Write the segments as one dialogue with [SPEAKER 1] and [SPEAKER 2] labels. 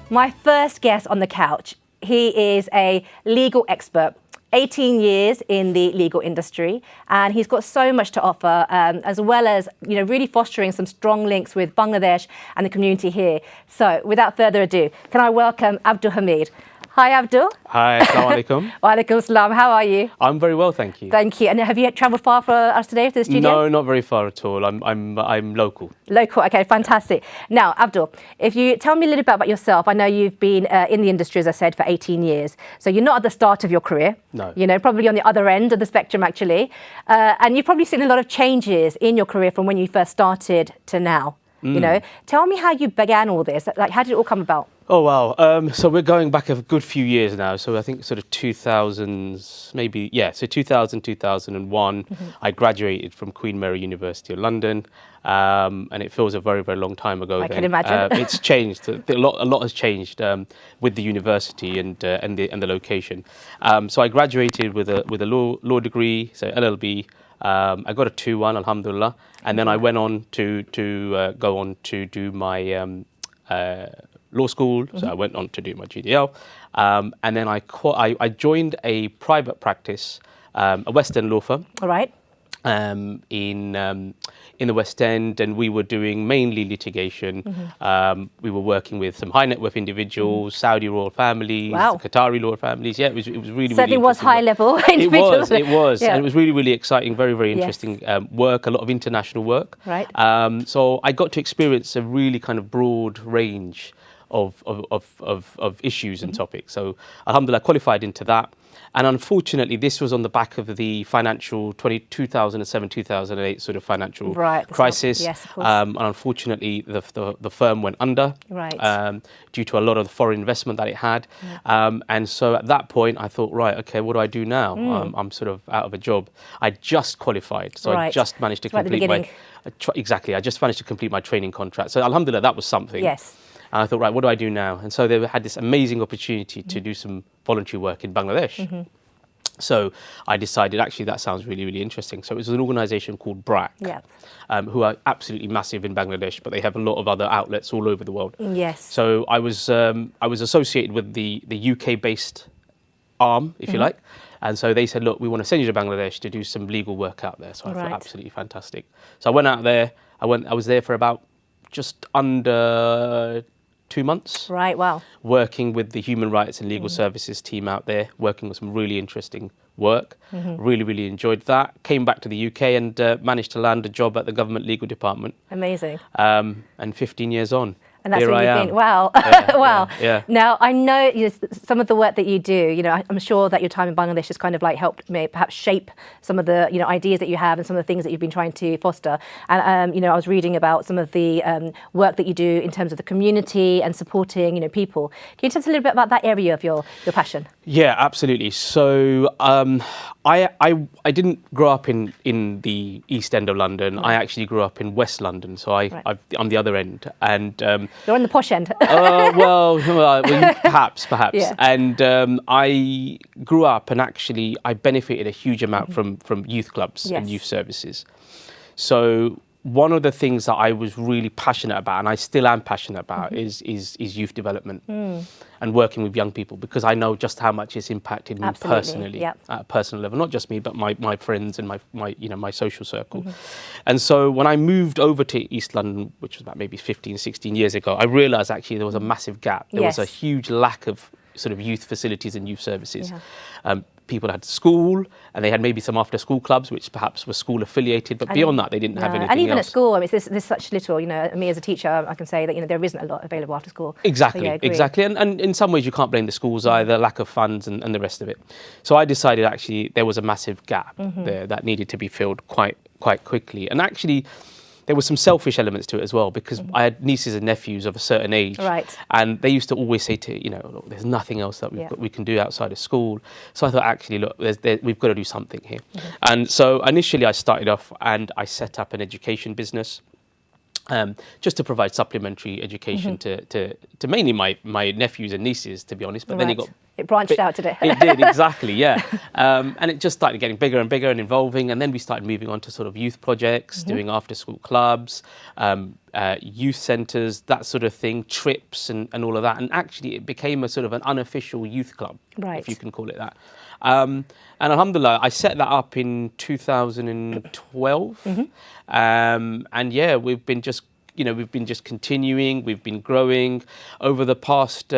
[SPEAKER 1] My first guest on the couch, he is a legal expert, 18 years in the legal industry, and he's got so much to offer, as well as really fostering some strong links with Bangladesh and the community here. So without further ado, can I welcome Abdul Hamid. Hi, Abdul.
[SPEAKER 2] Hi, assalamu alaikum.
[SPEAKER 1] Wa alaikum salam. How are you?
[SPEAKER 2] I'm very well, thank you.
[SPEAKER 1] Thank you. And have you travelled far for us today to the studio?
[SPEAKER 2] No, not very far at all. I'm local.
[SPEAKER 1] Local, okay, fantastic. Now, Abdul, if you tell me a little bit about yourself, I know you've been in the industry, as I said, for 18 years. So you're not at the start of your career.
[SPEAKER 2] No.
[SPEAKER 1] Probably on the other end of the spectrum, actually. And you've probably seen a lot of changes in your career from when you first started to now. Tell me how you began all this. Like, how did it all come about?
[SPEAKER 2] Oh, wow. So we're going back a good few years now. So I think sort of 2000s, maybe, yeah. So 2000, 2001, I graduated from Queen Mary University of London. And it feels a very, very long time ago.
[SPEAKER 1] I can imagine.
[SPEAKER 2] It's changed. A lot has changed with the university and the location. So I graduated with a law degree, so LLB. I got a 2-1, alhamdulillah. And then I went on to go on to do my law school. So I went on to do my GDL. And then I joined a private practice, a West End law firm.
[SPEAKER 1] All right.
[SPEAKER 2] In the West End, and we were doing mainly litigation. We were working with some high net worth individuals, Saudi royal families, Qatari royal families. Yeah, it was really
[SPEAKER 1] certainly was high level individuals.
[SPEAKER 2] It was, yeah. And it was really exciting, very interesting work. A lot of international work.
[SPEAKER 1] Right.
[SPEAKER 2] So I got to experience a really kind of broad range of issues and topics. So alhamdulillah, I qualified into that. And unfortunately, this was on the back of the financial 2007-2008 sort of financial crisis.
[SPEAKER 1] Yes, of course.
[SPEAKER 2] And unfortunately, the firm went under due to a lot of the foreign investment that it had. And so at that point, I thought, right, okay, what do I do now? I'm sort of out of a job. I just qualified, so I just managed to complete my I just managed to complete my training contract. So alhamdulillah, that was something.
[SPEAKER 1] Yes.
[SPEAKER 2] And I thought, right, what do I do now? And so they had this amazing opportunity to do some voluntary work in Bangladesh. So I decided, actually, that sounds really interesting. So it was an organisation called BRAC, who are absolutely massive in Bangladesh, but they have a lot of other outlets all over the world.
[SPEAKER 1] Yes.
[SPEAKER 2] So I was associated with the UK-based arm, if you like. And so they said, look, we want to send you to Bangladesh to do some legal work out there. So I thought, absolutely fantastic. So I went out there. I was there for about just under 2 months.
[SPEAKER 1] Right, wow.
[SPEAKER 2] Working with the Human Rights and Legal Services team out there, working with some really interesting work. Really enjoyed that. Came back to the UK and managed to land a job at the government legal department.
[SPEAKER 1] Amazing.
[SPEAKER 2] And 15 years on.
[SPEAKER 1] And that's
[SPEAKER 2] here
[SPEAKER 1] where
[SPEAKER 2] I
[SPEAKER 1] you've
[SPEAKER 2] am.
[SPEAKER 1] been. Wow. Wow.
[SPEAKER 2] Yeah.
[SPEAKER 1] Now, I know some of the work that you do, I'm sure that your time in Bangladesh has kind of like helped perhaps shape some of the, ideas that you have and some of the things that you've been trying to foster. And, I was reading about some of the work that you do in terms of the community and supporting, people. Can you tell us a little bit about that area of your passion? Yeah,
[SPEAKER 2] absolutely. So I didn't grow up in the East End of London. I actually grew up in West London. So I'm the other end. And
[SPEAKER 1] you're on the posh end.
[SPEAKER 2] well, perhaps.
[SPEAKER 1] Yeah.
[SPEAKER 2] And I grew up, and actually I benefited a huge amount from youth clubs and youth services. So one of the things that I was really passionate about, and I still am passionate about, is youth development and working with young people, because I know just how much it's impacted me personally, at a personal level. Not just me, but my friends and my social circle. And so when I moved over to East London, which was about maybe 15, 16 years ago, I realised actually there was a massive gap. There was a huge lack of sort of youth facilities and youth services. People had school, and they had maybe some after-school clubs, which perhaps were school-affiliated, but beyond that, they didn't have anything
[SPEAKER 1] And even
[SPEAKER 2] else.
[SPEAKER 1] at school, I mean, there's such little, me as a teacher, I can say that, there isn't a lot available after school.
[SPEAKER 2] Exactly. And in some ways, you can't blame the schools either, lack of funds and the rest of it. So I decided, actually, there was a massive gap there that needed to be filled quite quickly. And actually, there were some selfish elements to it as well, because I had nieces and nephews of a certain age, and they used to always say to look, there's nothing else that we can do outside of school. So I thought, actually, look, we've got to do something here. And so initially I started off and I set up an education business. just to provide supplementary education to mainly my nephews and nieces, to be honest. But then
[SPEAKER 1] it branched out, did it?
[SPEAKER 2] It did, exactly, yeah. And it just started getting bigger and bigger and involving. And then we started moving on to sort of youth projects, doing after-school clubs, youth centres, that sort of thing, trips and all of that. And actually, it became a sort of an unofficial youth club, if you can call it that. And alhamdulillah, I set that up in 2012. And yeah, we've been just continuing, we've been growing. Over the past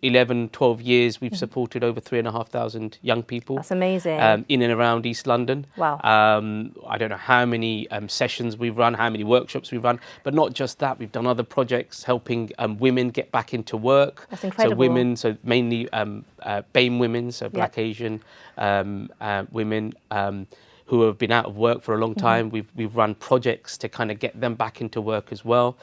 [SPEAKER 2] 11, 12 years, we've supported over 3,500 young people.
[SPEAKER 1] That's amazing.
[SPEAKER 2] In and around East London.
[SPEAKER 1] Wow.
[SPEAKER 2] I don't know how many sessions we've run, how many workshops we've run, but not just that. We've done other projects helping women get back into work.
[SPEAKER 1] That's incredible.
[SPEAKER 2] So mainly BAME women, so Black Asian women who have been out of work for a long time. We've run projects to kind of get them back into work as well.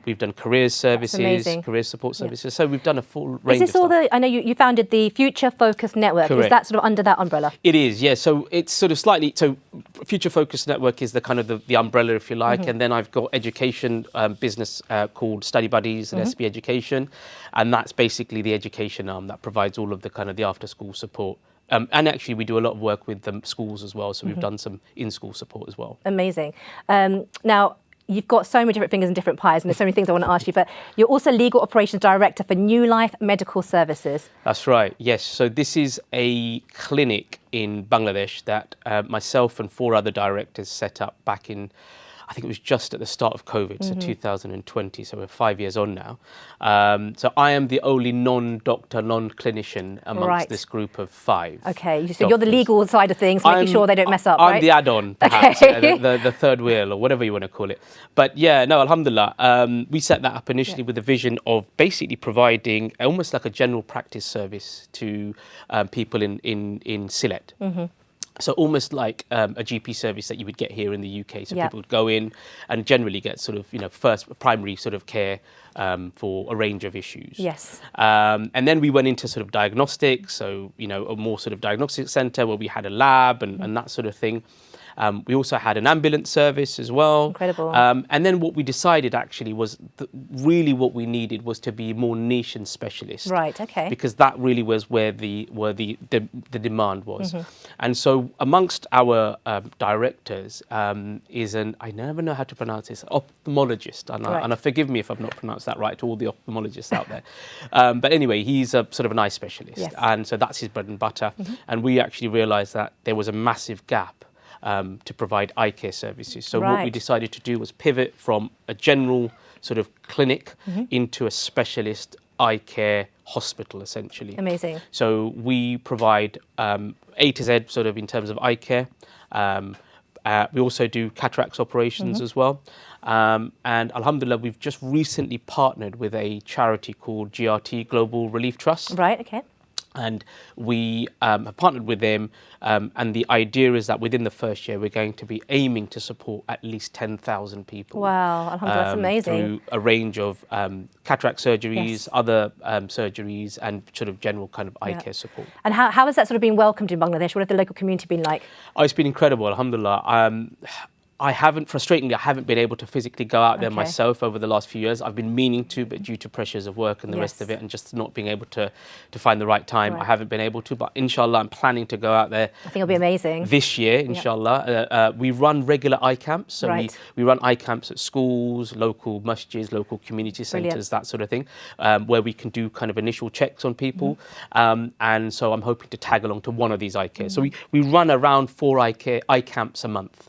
[SPEAKER 2] We've done careers services, career support services. So we've done a full range of stuff.
[SPEAKER 1] I know you founded the Future Focus Network.
[SPEAKER 2] Correct.
[SPEAKER 1] Is that sort of under that umbrella?
[SPEAKER 2] It is, yeah. So it's sort of slightly, so Future Focus Network is the kind of the umbrella, if you like. And then I've got education business called Study Buddies and SB Education. And that's basically the education arm that provides all of the kind of the after school support. And actually, we do a lot of work with schools as well. So we've done some in-school support as well.
[SPEAKER 1] Amazing. Now, you've got so many different fingers and different pies, and there's so many things I want to ask you. But you're also Legal Operations Director for New Life Medical Services.
[SPEAKER 2] That's right, yes. So this is a clinic in Bangladesh that myself and 4 other directors set up back in, I think it was just at the start of COVID, so 2020, so we're 5 years on now. So I am the only non-doctor, non-clinician amongst this group of 5.
[SPEAKER 1] Okay, so you're the legal side of things, making sure they don't mess up, right?
[SPEAKER 2] I'm the add-on, perhaps, the third wheel, or whatever you want to call it. But yeah, no, alhamdulillah, we set that up initially with the vision of basically providing almost like a general practice service to people in Sylhet. So almost like a GP service that you would get here in the UK. So people would go in and generally get sort of, first primary sort of care for a range of issues.
[SPEAKER 1] Yes.
[SPEAKER 2] And then we went into sort of diagnostics. So, a more sort of diagnostic centre where we had a lab and that sort of thing. We also had an ambulance service as well.
[SPEAKER 1] Incredible.
[SPEAKER 2] And then what we decided actually was really what we needed was to be more niche and specialist.
[SPEAKER 1] Right, okay.
[SPEAKER 2] Because that really was where the demand was. And so amongst our directors is I never know how to pronounce this, ophthalmologist. And forgive me if I've not pronounced that right to all the ophthalmologists out there. But anyway, he's a sort of an eye specialist.
[SPEAKER 1] Yes.
[SPEAKER 2] And so that's his bread and butter. And we actually realised that there was a massive gap to provide eye care services. So what we decided to do was pivot from a general sort of clinic into a specialist eye care hospital, essentially.
[SPEAKER 1] Amazing.
[SPEAKER 2] So we provide A to Z sort of in terms of eye care. We also do cataracts operations as well. And alhamdulillah, we've just recently partnered with a charity called GRT Global Relief Trust.
[SPEAKER 1] Right, okay.
[SPEAKER 2] And we have partnered with them, and the idea is that within the first year, we're going to be aiming to support at least 10,000 people.
[SPEAKER 1] Wow, alhamdulillah, that's amazing.
[SPEAKER 2] Through a range of cataract surgeries, other surgeries, and sort of general kind of eye care support.
[SPEAKER 1] And how has that sort of been welcomed in Bangladesh? What have the local community been like?
[SPEAKER 2] Oh, it's been incredible, alhamdulillah. I haven't been able to physically go out there myself over the last few years. I've been meaning to, but due to pressures of work and the rest of it, and just not being able to find the right time, I haven't been able to. But inshallah, I'm planning to go out there.
[SPEAKER 1] I think it'll be amazing.
[SPEAKER 2] This year, inshallah. We run regular eye camps. So we run eye camps at schools, local masjids, local community centres, that sort of thing, where we can do kind of initial checks on people. And so I'm hoping to tag along to one of these eye cares. So we run around 4 eye camps a month.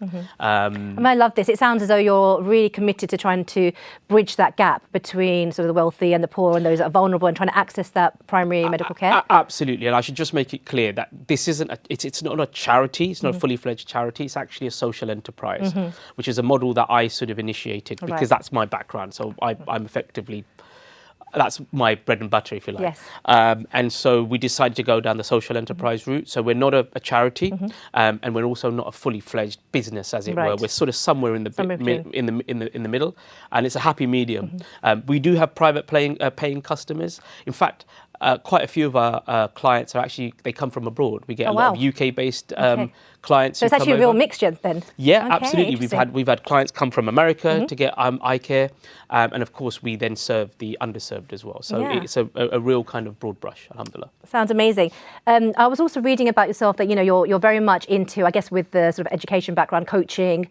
[SPEAKER 1] I love this. It sounds as though you're really committed to trying to bridge that gap between sort of the wealthy and the poor and those that are vulnerable and trying to access that primary medical care.
[SPEAKER 2] Absolutely. And I should just make it clear that this isn't, it's not a charity. It's not a fully fledged charity. It's actually a social enterprise, which is a model that I sort of initiated because that's my background. So I'm effectively, that's my bread and butter, if you like.
[SPEAKER 1] Yes.
[SPEAKER 2] And so we decided to go down the social enterprise route. So we're not a charity, and we're also not a fully fledged business, as it were. We're sort of somewhere in the middle, and it's a happy medium. We do have private paying customers. In fact, quite a few of our clients are actually, they come from abroad. We get a lot of UK-based clients.
[SPEAKER 1] So it's actually a real mixture then?
[SPEAKER 2] Yeah, absolutely. We've had clients come from America to get eye care. And of course, we then serve the underserved as well. So it's a real kind of broad brush, alhamdulillah.
[SPEAKER 1] Sounds amazing. I was also reading about yourself that, you're very much into, I guess, with the sort of education background, coaching,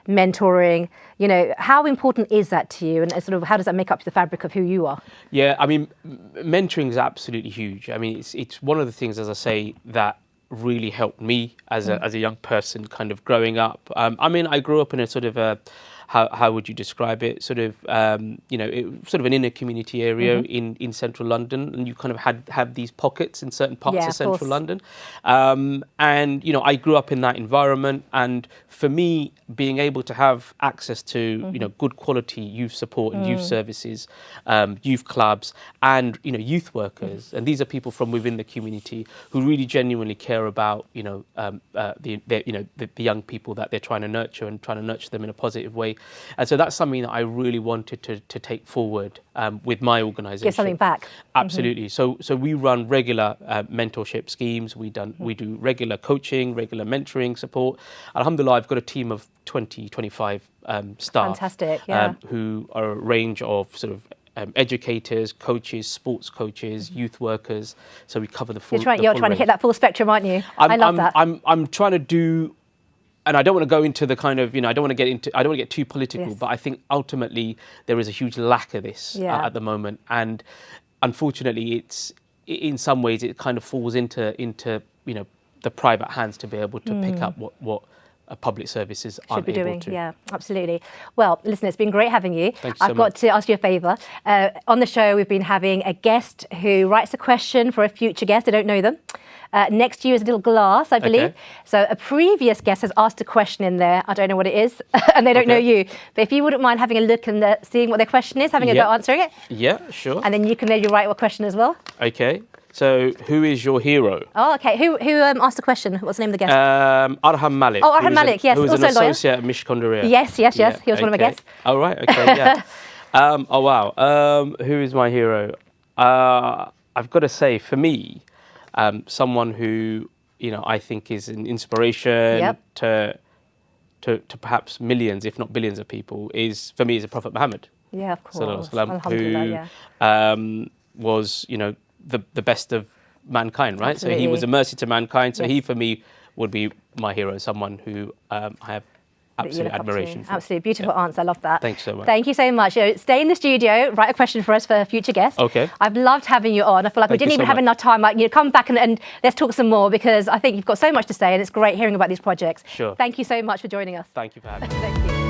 [SPEAKER 1] mentoring. How important is that to you, and sort of how does that make up the fabric of who you are?
[SPEAKER 2] Yeah, I mean, mentoring is absolutely huge. I mean, it's one of the things, as I say, that really helped me as a young person, kind of growing up. I mean, I grew up in a sort of a, how would you describe it? Sort of, sort of an inner community area in central London, and you kind of have these pockets in certain parts of central London. And I grew up in that environment, and for me, being able to have access to good quality youth support and youth services, youth clubs, and youth workers, and these are people from within the community who really genuinely care about the young people that they're trying to nurture and trying to nurture them in a positive way. And so that's something that I really wanted to take forward with my organisation.
[SPEAKER 1] Give something back.
[SPEAKER 2] Absolutely. So we run regular mentorship schemes. We do regular coaching, regular mentoring support. Alhamdulillah, I've got a team of 25 staff.
[SPEAKER 1] Fantastic,
[SPEAKER 2] who are a range of sort of educators, coaches, sports coaches, youth workers. So we cover the full. You're trying
[SPEAKER 1] to hit that full spectrum, aren't you? I love that.
[SPEAKER 2] I'm trying to do. And I don't want to go into the kind of, I don't want to get too political, but I think ultimately there is a huge lack of this at the moment. And unfortunately, it's in some ways it kind of falls into the private hands to be able to pick up what public services aren't able to.
[SPEAKER 1] Yeah, absolutely. Well, listen, it's been great having you.
[SPEAKER 2] Thank you so much.
[SPEAKER 1] I've got to ask you a favour. On the show, we've been having a guest who writes a question for a future guest. I don't know them. Next to you is a little glass, I believe.
[SPEAKER 2] Okay.
[SPEAKER 1] So a previous guest has asked a question in there. I don't know what it is, and they don't know you. But if you wouldn't mind having a look and seeing what their question is, having a go answering it.
[SPEAKER 2] Yeah, sure.
[SPEAKER 1] And then you can maybe write a question as well.
[SPEAKER 2] Okay. So, who is your hero?
[SPEAKER 1] Oh, okay. Who asked the question? What's the name of the guest?
[SPEAKER 2] Arham Malik.
[SPEAKER 1] Oh, Arham Malik, yes.
[SPEAKER 2] Who was
[SPEAKER 1] also
[SPEAKER 2] an associate at Mishcon Durraiya.
[SPEAKER 1] Yes. He was one of my guests.
[SPEAKER 2] Oh, right. Okay, yeah. Oh, wow. Who is my hero? I've got to say, for me, someone who, I think is an inspiration to perhaps millions, if not billions of people, is the Prophet Muhammad.
[SPEAKER 1] Yeah, of course.
[SPEAKER 2] Who was, the best of mankind, right?
[SPEAKER 1] Absolutely.
[SPEAKER 2] So he was a mercy to mankind. So he, for me, would be my hero, someone who I have absolute admiration for.
[SPEAKER 1] Absolutely. Beautiful answer. I love that.
[SPEAKER 2] Thanks so much.
[SPEAKER 1] Thank you so much. Stay in the studio, write a question for us for a future guest.
[SPEAKER 2] Okay.
[SPEAKER 1] I've loved having you on. I feel like we didn't even have enough time. Come back and let's talk some more, because I think you've got so much to say, and it's great hearing about these projects.
[SPEAKER 2] Sure.
[SPEAKER 1] Thank you so much for joining us.
[SPEAKER 2] Thank you for having me.
[SPEAKER 1] Thank you.